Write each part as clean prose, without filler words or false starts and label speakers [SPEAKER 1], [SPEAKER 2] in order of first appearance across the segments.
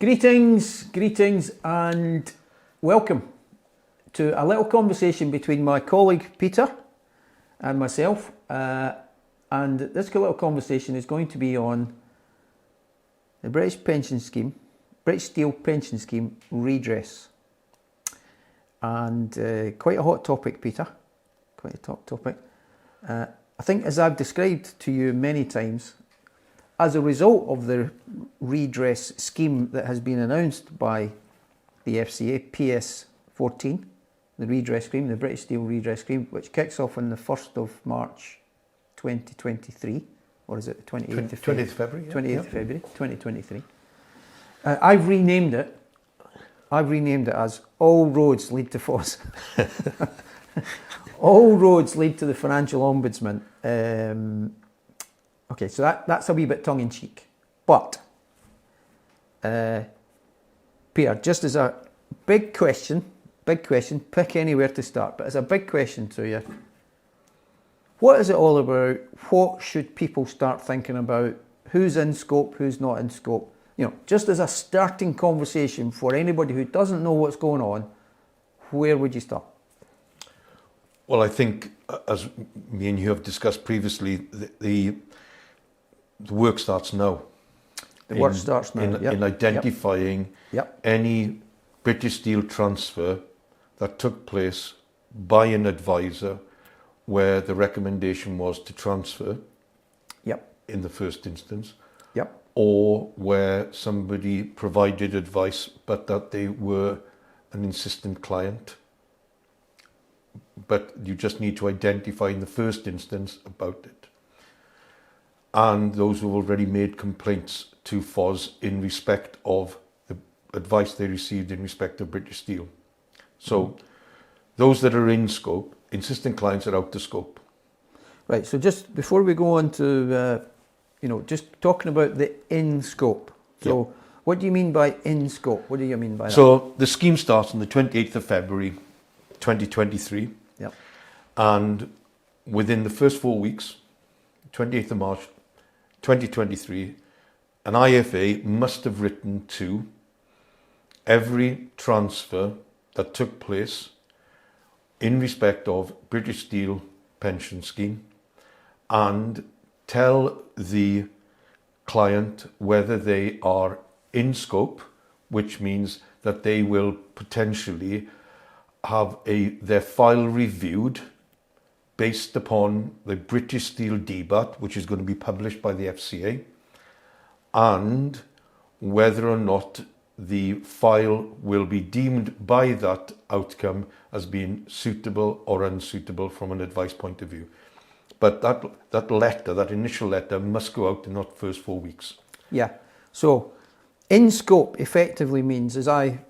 [SPEAKER 1] Greetings and welcome to a little conversation between my colleague Peter and myself, and this little conversation is going to be on the British Steel Pension Scheme redress, and quite a hot topic, Peter, quite a top topic. I think, as I've described to you many times, as a result of the redress scheme that has been announced by the FCA, PS14, the redress scheme, the British Steel redress scheme, which kicks off on the 1st of March 2023, or is it the 28th of February?
[SPEAKER 2] 20th of February, yeah.
[SPEAKER 1] 28th of February 2023. I've renamed it as All Roads Lead to FOS. All roads lead to the Financial Ombudsman. Okay, so that's a wee bit tongue-in-cheek. But, Peter, just as a big question, pick anywhere to start, but as a big question to you, what is it all about? What should people start thinking about? Who's in scope, who's not in scope? You know, just as a starting conversation for anybody who doesn't know what's going on, where would you start?
[SPEAKER 2] Well, I think, as me and you have discussed previously, the work starts now.
[SPEAKER 1] The work starts now.
[SPEAKER 2] In identifying any British Steel transfer that took place by an advisor where the recommendation was to transfer in the first instance, or where somebody provided advice but that they were an insistent client. But you just need to identify in the first instance about it. And those who already made complaints to FOS in respect of the advice they received in respect of British Steel. So those that are in scope, insistent clients are out of scope.
[SPEAKER 1] Right, so just before we go on to, just talking about the in scope. So what do you mean by in scope? What do you mean by that?
[SPEAKER 2] So the scheme starts on the 28th of February 2023. And within the first 4 weeks, 28th of March 2023, an IFA must have written to every transfer that took place in respect of British Steel pension scheme and tell the client whether they are in scope, which means that they will potentially have their file reviewed based upon the British Steel DBAT, which is going to be published by the FCA, and whether or not the file will be deemed by that outcome as being suitable or unsuitable from an advice point of view. But that initial letter must go out in that first 4 weeks. Yeah.
[SPEAKER 1] So in scope effectively means,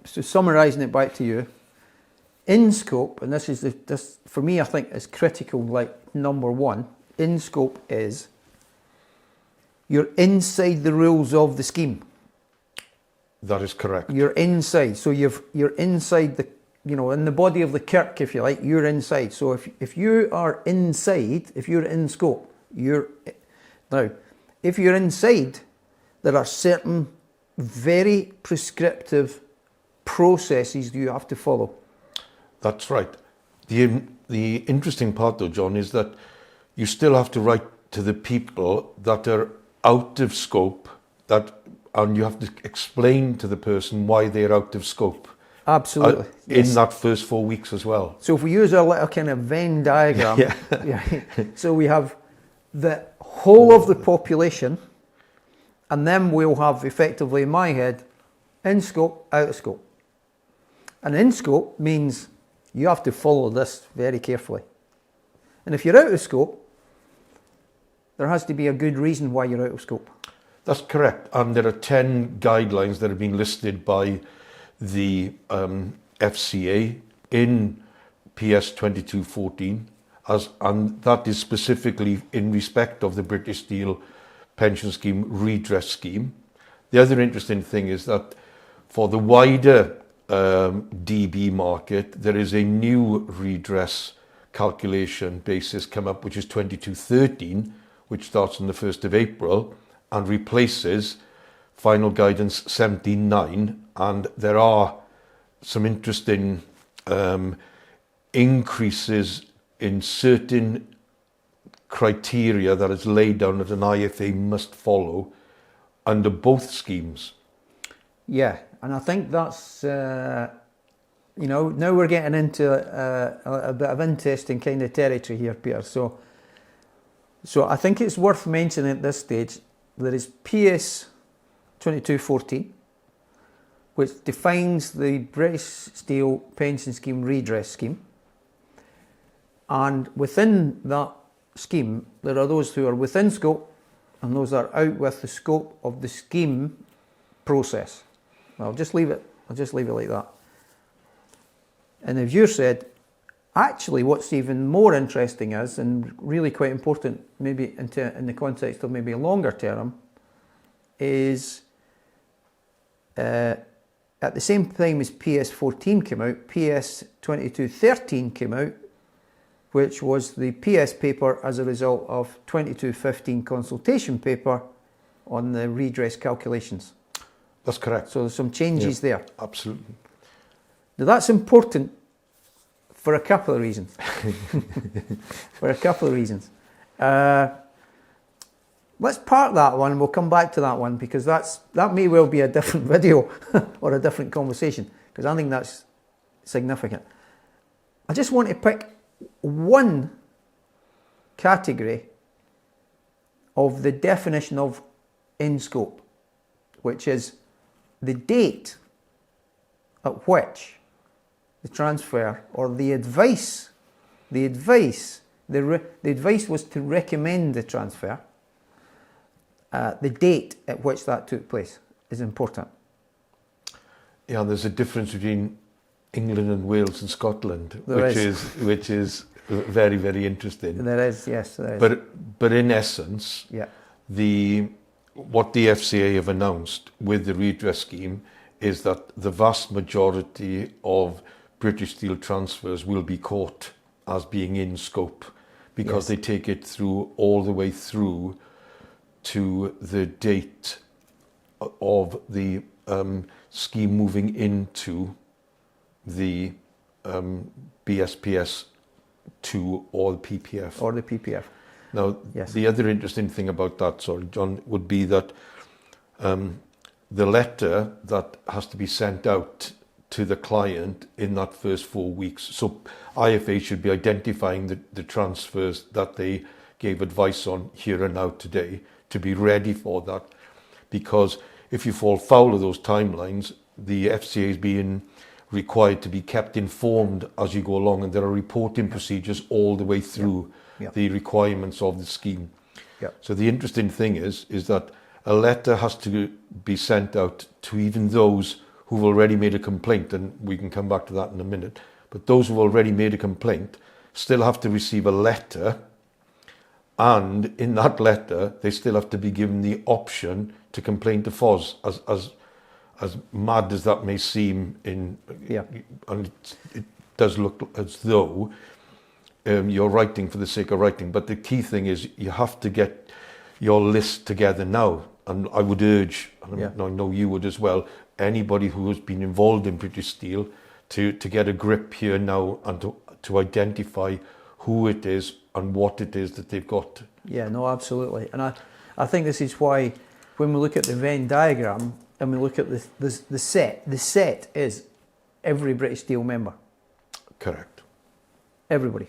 [SPEAKER 1] summarising it back to you, in scope, and this for me I think is critical, like number one, in scope is you're inside the rules of the scheme.
[SPEAKER 2] That is correct.
[SPEAKER 1] You're inside, so you're inside the, in the body of the kirk, if you like, you're inside. So if you are inside, if you're in scope, now, if you're inside, there are certain very prescriptive processes you have to follow.
[SPEAKER 2] That's right. The interesting part though, John, is that you still have to write to the people that are out of scope, and you have to explain to the person why they're out of scope.
[SPEAKER 1] Absolutely.
[SPEAKER 2] In that first 4 weeks as well.
[SPEAKER 1] So if we use a little kind of Venn diagram, so we have the whole of the population, and then we'll have effectively in my head, in scope, out of scope. And in scope means you have to follow this very carefully. And if you're out of scope, there has to be a good reason why you're out of scope.
[SPEAKER 2] That's correct. And there are 10 guidelines that have been listed by the FCA in PS 2214, and that is specifically in respect of the British Steel pension scheme redress scheme. The other interesting thing is that for the wider DB market, there is a new redress calculation basis come up, which is 2213, which starts on the 1st of April and replaces Final Guidance 79, and there are some interesting increases in certain criteria that is laid down that an IFA must follow under both schemes.
[SPEAKER 1] Yeah, and I think that's, now we're getting into a bit of interesting kind of territory here, Peter. So I think it's worth mentioning at this stage, there is PS 2214, which defines the British Steel Pension Scheme Redress Scheme. And within that scheme, there are those who are within scope and those that are out with the scope of the scheme process. I'll just leave it like that. And the viewer said, actually what's even more interesting is, and really quite important maybe in the context of maybe a longer term, is at the same time as PS 14 came out, PS 2213 came out, which was the PS paper as a result of 2215 consultation paper on the redress calculations.
[SPEAKER 2] That's correct.
[SPEAKER 1] So there's some changes there.
[SPEAKER 2] Absolutely.
[SPEAKER 1] Now that's important for a couple of reasons. Let's park that one and we'll come back to that one, because that may well be a different video or a different conversation, because I think that's significant. I just want to pick one category of the definition of in scope, which is the date at which the transfer or the advice was to recommend the transfer. The date at which that took place is important.
[SPEAKER 2] Yeah, there's a difference between England and Wales and Scotland, which is very, very interesting.
[SPEAKER 1] There is, yes, there is.
[SPEAKER 2] But in essence,
[SPEAKER 1] yeah,
[SPEAKER 2] what the FCA have announced with the redress scheme is that the vast majority of British Steel transfers will be caught as being in scope, because they take it through all the way through to the date of the scheme moving into the BSPS 2 or the PPF.
[SPEAKER 1] Or the PPF.
[SPEAKER 2] Now, the other interesting thing about that, sorry, John, would be that the letter that has to be sent out to the client in that first 4 weeks. So IFA should be identifying the transfers that they gave advice on here and now today, to be ready for that. Because if you fall foul of those timelines, the FCA is being required to be kept informed as you go along, and there are reporting procedures all the way through the requirements of the scheme. So the interesting thing is that a letter has to be sent out to even those who've already made a complaint, and we can come back to that in a minute, but those who've already made a complaint still have to receive a letter, and in that letter they still have to be given the option to complain to FOS, as mad as that may seem, and it does look as though you're writing for the sake of writing, but the key thing is you have to get your list together now. And I would urge, and I know you would as well, anybody who has been involved in British Steel to get a grip here now and to identify who it is and what it is that they've got.
[SPEAKER 1] Yeah, no, absolutely. And I think this is why when we look at the Venn diagram and we look at the set is every British Steel member.
[SPEAKER 2] Correct.
[SPEAKER 1] Everybody.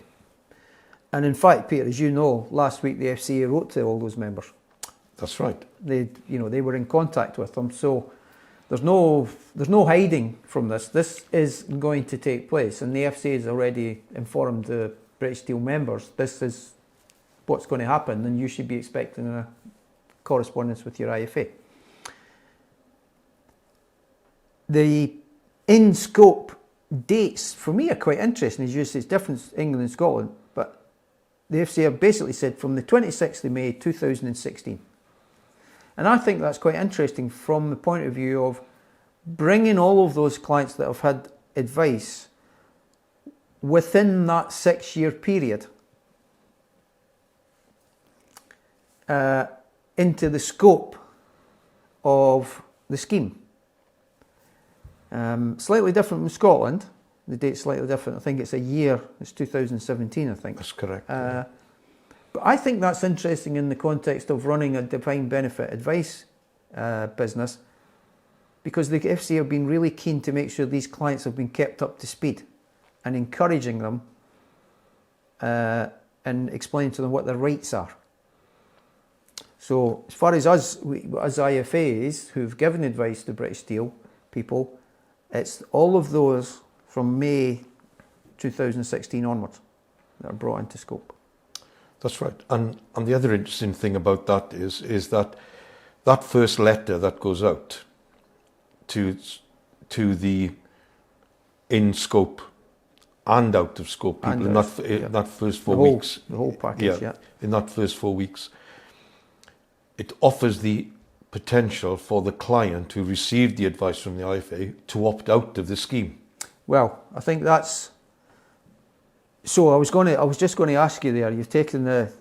[SPEAKER 1] And in fact, Peter, as you know, last week the FCA wrote to all those members.
[SPEAKER 2] That's right.
[SPEAKER 1] They were in contact with them. So there's no hiding from this. This is going to take place, and the FCA has already informed the British Steel members this is what's going to happen, and you should be expecting a correspondence with your IFA. The in-scope dates for me are quite interesting. As you say, it's different in England and Scotland, but the FCA have basically said from the 26th of May 2016. And I think that's quite interesting from the point of view of bringing all of those clients that have had advice within that 6-year period into the scope of the scheme. Slightly different from Scotland. The date's slightly different. I think it's a year. It's 2017, I think.
[SPEAKER 2] That's correct.
[SPEAKER 1] But I think that's interesting in the context of running a defined benefit advice business, because the FCA have been really keen to make sure these clients have been kept up to speed and encouraging them and explaining to them what their rights are. So as far as us IFAs who've given advice to British Steel people, it's all of those from May 2016 onwards that are brought into scope.
[SPEAKER 2] That's right. And the other interesting thing about that is that first letter that goes out to the in scope and out of scope people in that first 4 weeks.
[SPEAKER 1] The whole package,
[SPEAKER 2] in that first 4 weeks, it offers the potential for the client who received the advice from the IFA to opt out of the scheme.
[SPEAKER 1] Well, I think that's. So I was just going to ask you there. You've taken the,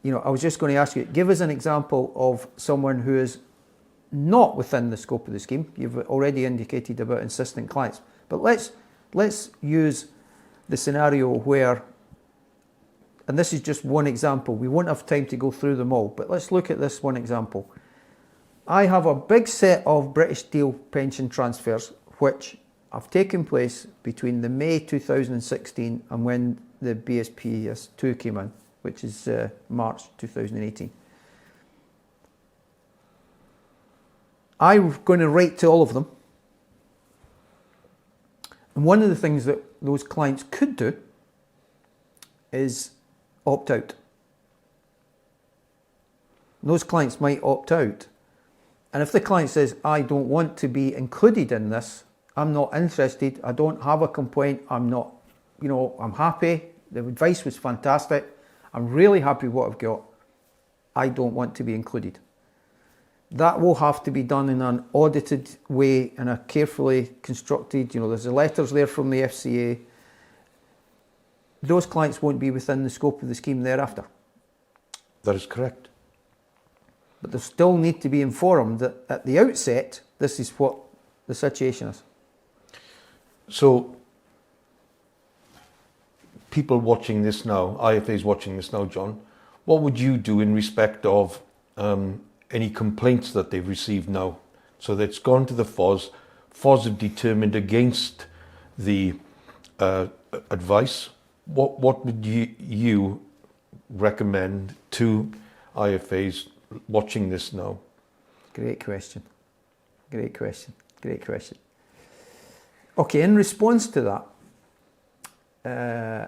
[SPEAKER 1] I was just going to ask you. Give us an example of someone who is not within the scope of the scheme. You've already indicated about insistent clients, but let's use the scenario where, and this is just one example. We won't have time to go through them all, but let's look at this one example. I have a big set of British Steel pension transfers which have taken place between the May 2016 and when the BSPS 2 came in, which is March 2018. I'm going to write to all of them. And one of the things that those clients could do is opt out. Those clients might opt out. And if the client says, I don't want to be included in this, I'm not interested, I don't have a complaint, I'm not, I'm happy, the advice was fantastic, I'm really happy with what I've got, I don't want to be included. That will have to be done in an audited way, in a carefully constructed, there's the letters there from the FCA. Those clients won't be within the scope of the scheme thereafter.
[SPEAKER 2] That is correct.
[SPEAKER 1] But they still need to be informed that at the outset, this is what the situation is.
[SPEAKER 2] So, people watching this now, IFAs watching this now, John, what would you do in respect of any complaints that they've received now? So that's gone to the FOS. FOS have determined against the advice. What would you recommend to IFAs watching this now?
[SPEAKER 1] Great question. Okay, in response to that,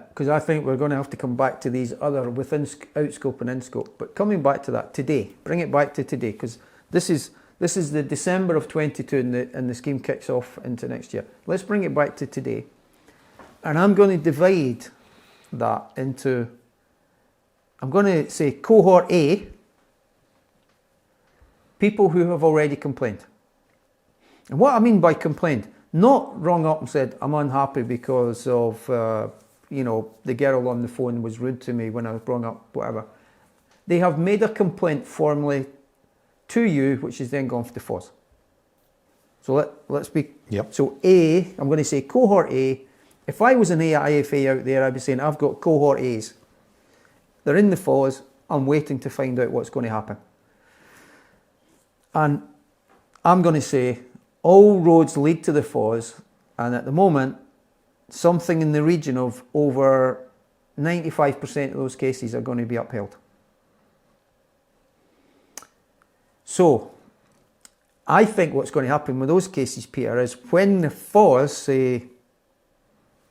[SPEAKER 1] because I think we're going to have to come back to these other within, out scope and in scope, but coming back to that today, bring it back to today, because this is the December of 22 and the scheme kicks off into next year. Let's bring it back to today, and I'm going to divide that into, I'm going to say cohort A, people who have already complained. And what I mean by complained, not rung up and said, I'm unhappy because of, the girl on the phone was rude to me when I was brought up, whatever. They have made a complaint formally to you, which is then gone for the FOS. So let's be, So A, I'm going to say cohort A. If I was an IFA out there, I'd be saying, I've got cohort A's. They're in the FOS, I'm waiting to find out what's going to happen. And I'm going to say, all roads lead to the FOS, and at the moment, something in the region of over 95% of those cases are going to be upheld. So, I think what's going to happen with those cases, Peter, is when the FOS say,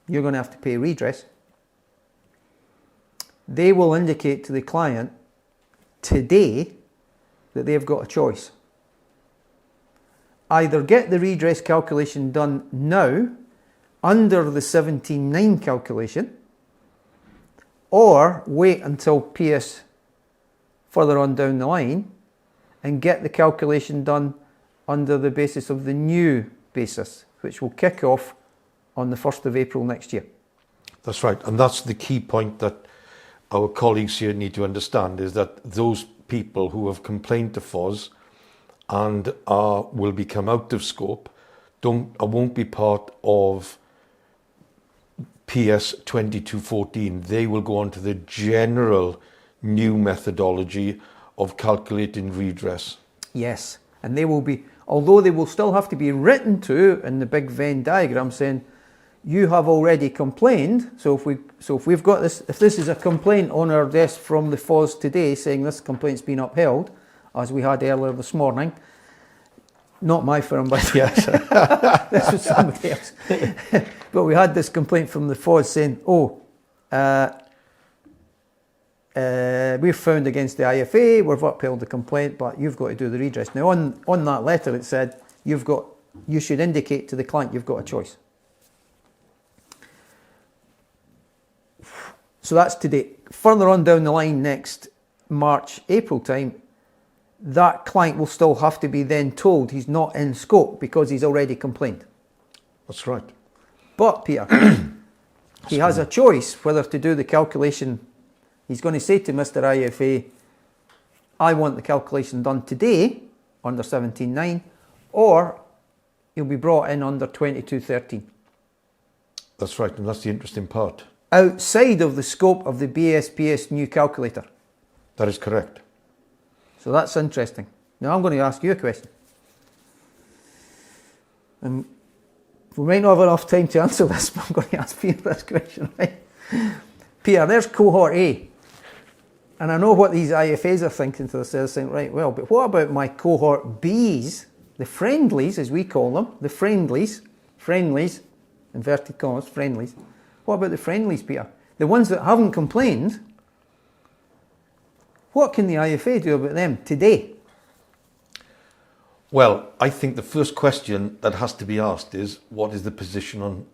[SPEAKER 1] you're going to have to pay redress, they will indicate to the client today that they've got a choice. Either get the redress calculation done now under the 17.9 calculation, or wait until PS further on down the line and get the calculation done under the basis of the new basis, which will kick off on the 1st of April next year.
[SPEAKER 2] That's right, and that's the key point that our colleagues here need to understand, is that those people who have complained to FOS and will become out of scope won't be part of PS 2214. They will go on to the general new methodology of calculating redress.
[SPEAKER 1] Yes, and they will be, although they will still have to be written to in the big Venn diagram saying, you have already complained. So if we've got this, if this is a complaint on our desk from the FOS today saying this complaint's been upheld, as we had earlier this morning, not my firm, but yes, this was somebody else. But we had this complaint from the FOS saying, we've found against the IFA, we've upheld the complaint, but you've got to do the redress. Now on that letter it said, you should indicate to the client you've got a choice. So that's today. Further on down the line, next March, April time, that client will still have to be then told he's not in scope because he's already complained.
[SPEAKER 2] That's right.
[SPEAKER 1] But Peter, he has a choice whether to do the calculation. He's going to say to Mr. IFA, I want the calculation done today under 17.9, or he'll be brought in under 22.13.
[SPEAKER 2] That's right, and that's the interesting part.
[SPEAKER 1] Outside of the scope of the BSPS new calculator.
[SPEAKER 2] That is correct.
[SPEAKER 1] So that's interesting. Now I'm going to ask you a question. And we might not have enough time to answer this, but I'm going to ask Peter this question, right? Peter, there's cohort A. And I know what these IFAs are thinking to themselves, saying, right, well, but what about my cohort Bs, the friendlies, as we call them, the friendlies, inverted commas, friendlies. What about the friendlies, Peter? The ones that haven't complained, what can the IFA do about them today?
[SPEAKER 2] Well, I think the first question that has to be asked is, what is the position on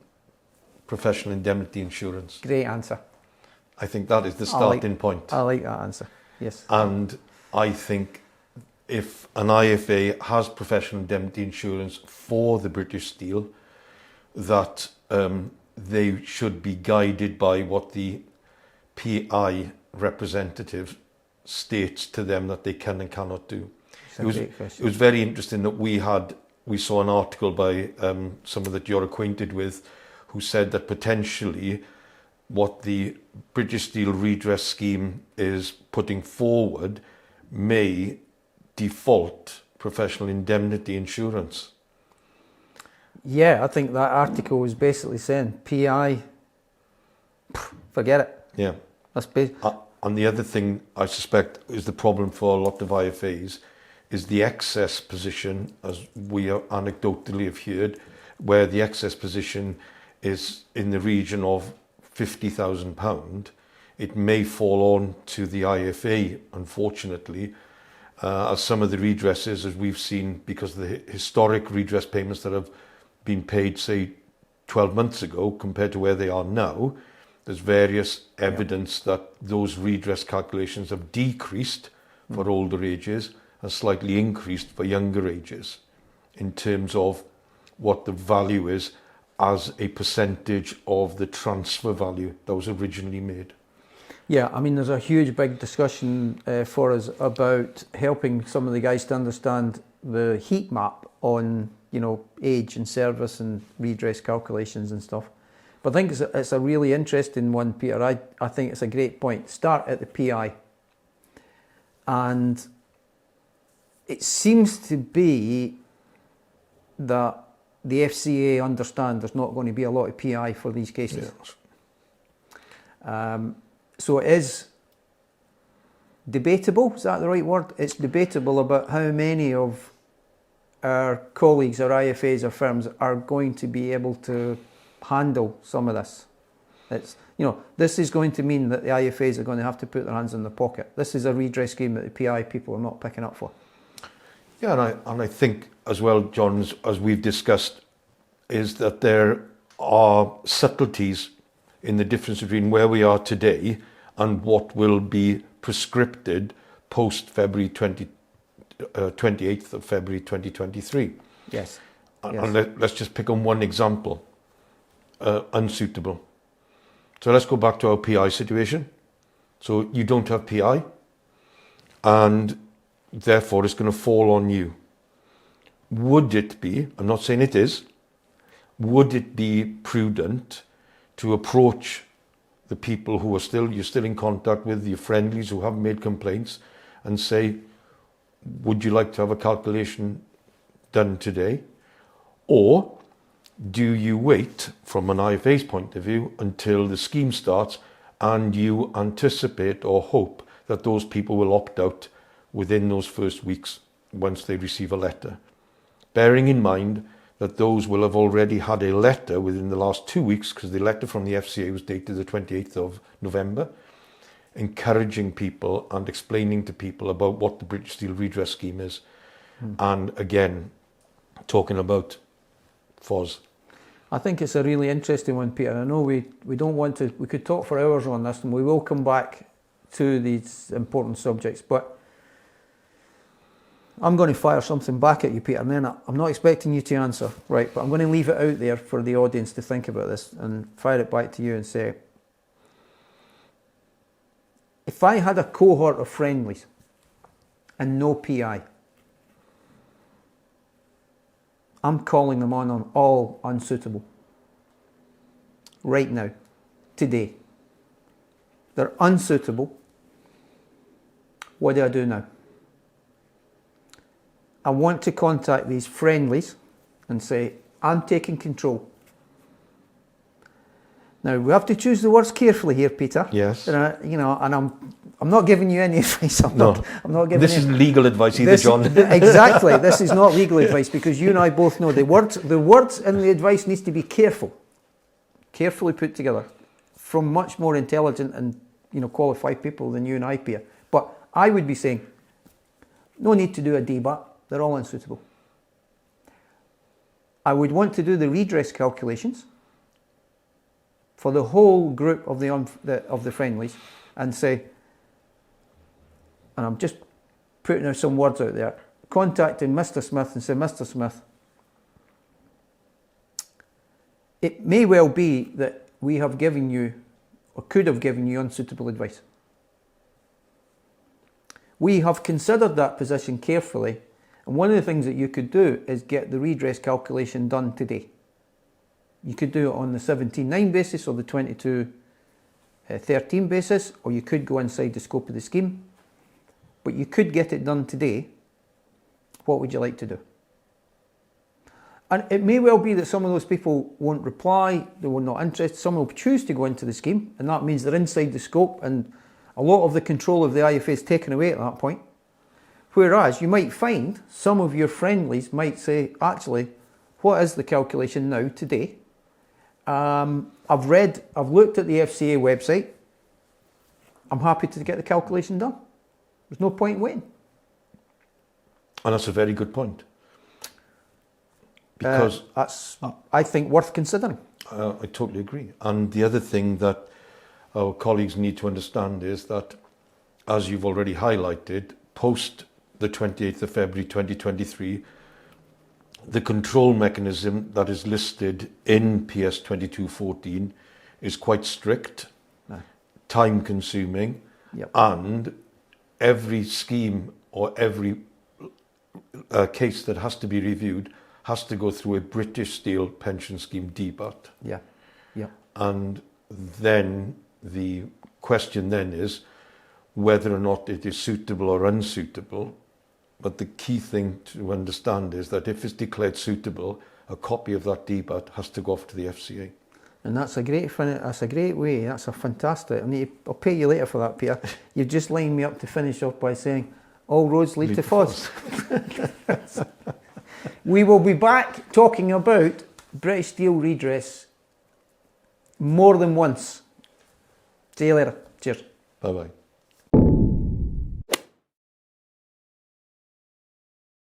[SPEAKER 2] professional indemnity insurance?
[SPEAKER 1] Great answer.
[SPEAKER 2] I think that is the starting point.
[SPEAKER 1] I like that answer, yes.
[SPEAKER 2] And I think if an IFA has professional indemnity insurance for the British Steel, that they should be guided by what the PI representative states to them that they can and cannot do. It was very interesting that we saw an article by someone that you're acquainted with, who said that potentially what the British Steel redress scheme is putting forward may default professional indemnity insurance.
[SPEAKER 1] Yeah, I think that article was basically saying PI, forget it.
[SPEAKER 2] Yeah.
[SPEAKER 1] That's
[SPEAKER 2] and the other thing I suspect is the problem for a lot of IFAs is the excess position, as we anecdotally have heard, where the excess position is in the region of £50,000. It may fall on to the IFA, unfortunately, as some of the redresses, as we've seen, because of the historic redress payments that have been paid, say, 12 months ago compared to where they are now, there's various evidence that those redress calculations have decreased for older ages and slightly increased for younger ages in terms of what the value is as a percentage of the transfer value that was originally made.
[SPEAKER 1] Yeah, I mean, there's a huge big discussion for us about helping some of the guys to understand the heat map on, you know, age and service and redress calculations and stuff. But I think it's a really interesting one, Peter. I think it's a great point. Start at the PI. And it seems to be that the FCA understand there's not going to be a lot of PI for these cases. Yes. So it is debatable, is that the right word? It's debatable about how many of our colleagues or IFAs or firms are going to be able to handle some of this. It's, you know, this is going to mean that the IFAs are going to have to put their hands in their pocket. This is a redress scheme that the PI people are not picking up for.
[SPEAKER 2] Yeah, and I think as well, John, as we've discussed, is that there are subtleties in the difference between where we are today and what will be prescripted post February 28th of February 2023.
[SPEAKER 1] Yes.
[SPEAKER 2] And let's just pick on one example. Unsuitable. So let's go back to our PI situation. So you don't have PI, and therefore it's going to fall on you. would it be, I'm not saying it is, would it be prudent to approach the people who are you're still in contact with, your friendlies who haven't made complaints, and say, would you like to have a calculation done today? Or do you wait from an IFA's point of view until the scheme starts and you anticipate or hope that those people will opt out within those first weeks once they receive a letter? Bearing in mind that those will have already had a letter within the last 2 weeks, because the letter from the FCA was dated the 28th of November, encouraging people and explaining to people about what the British Steel Redress Scheme is. And again, talking about FOS.
[SPEAKER 1] I think it's a really interesting one, Peter. I know we don't want to, we could talk for hours on this, and we will come back to these important subjects, but I'm going to fire something back at you, Peter, and then I'm not expecting you to answer, right, but I'm going to leave it out there for the audience to think about this and fire it back to you and say, if I had a cohort of friendlies and no PI, I'm calling them on all unsuitable. Right now. Today. They're unsuitable. What do I do now? I want to contact these friendlies and say, I'm taking control. Now, we have to choose the words carefully here, Peter.
[SPEAKER 2] Yes.
[SPEAKER 1] And, and I'm not giving you any advice. I'm not giving
[SPEAKER 2] this isn't legal advice either, John.
[SPEAKER 1] Exactly. This is not legal advice, because you and I both know the words and the advice needs to be carefully put together from much more intelligent and qualified people than you and I, Peter. But I would be saying, no need to do a DBAT. They're all unsuitable. I would want to do the redress calculations for the whole group of the friendlies and say, and I'm just putting out some words out there, contacting Mr. Smith and say, Mr. Smith, it may well be that we have given you, or could have given you, unsuitable advice. We have considered that position carefully, and one of the things that you could do is get the redress calculation done today. You could do it on the 17.9 basis or the 22.13 basis, or you could go inside the scope of the scheme, but you could get it done today. What would you like to do? And it may well be that some of those people won't reply, they were not interested, some will choose to go into the scheme, and that means they're inside the scope, and a lot of the control of the IFA is taken away at that point. Whereas you might find some of your friendlies might say, actually, what is the calculation now, today? I've looked at the FCA website, I'm happy to get the calculation done. There's no point in waiting.
[SPEAKER 2] And that's a very good point. Because
[SPEAKER 1] that's, I think, worth considering.
[SPEAKER 2] I totally agree. And the other thing that our colleagues need to understand is that, as you've already highlighted, post the 28th of February 2023, the control mechanism that is listed in PS 2214 is quite strict, time consuming, and every scheme or every case that has to be reviewed has to go through a British Steel Pension Scheme DBAT. And then the question then is whether or not it is suitable or unsuitable. But the key thing to understand is that if it's declared suitable, a copy of that DBAT has to go off to the FCA.
[SPEAKER 1] And that's a great way. That's a fantastic. I'll pay you later for that, Peter. You've just lined me up to finish off by saying all roads lead to FOS. We will be back talking about British Steel Redress more than once. See you later. Cheers.
[SPEAKER 2] Bye-bye.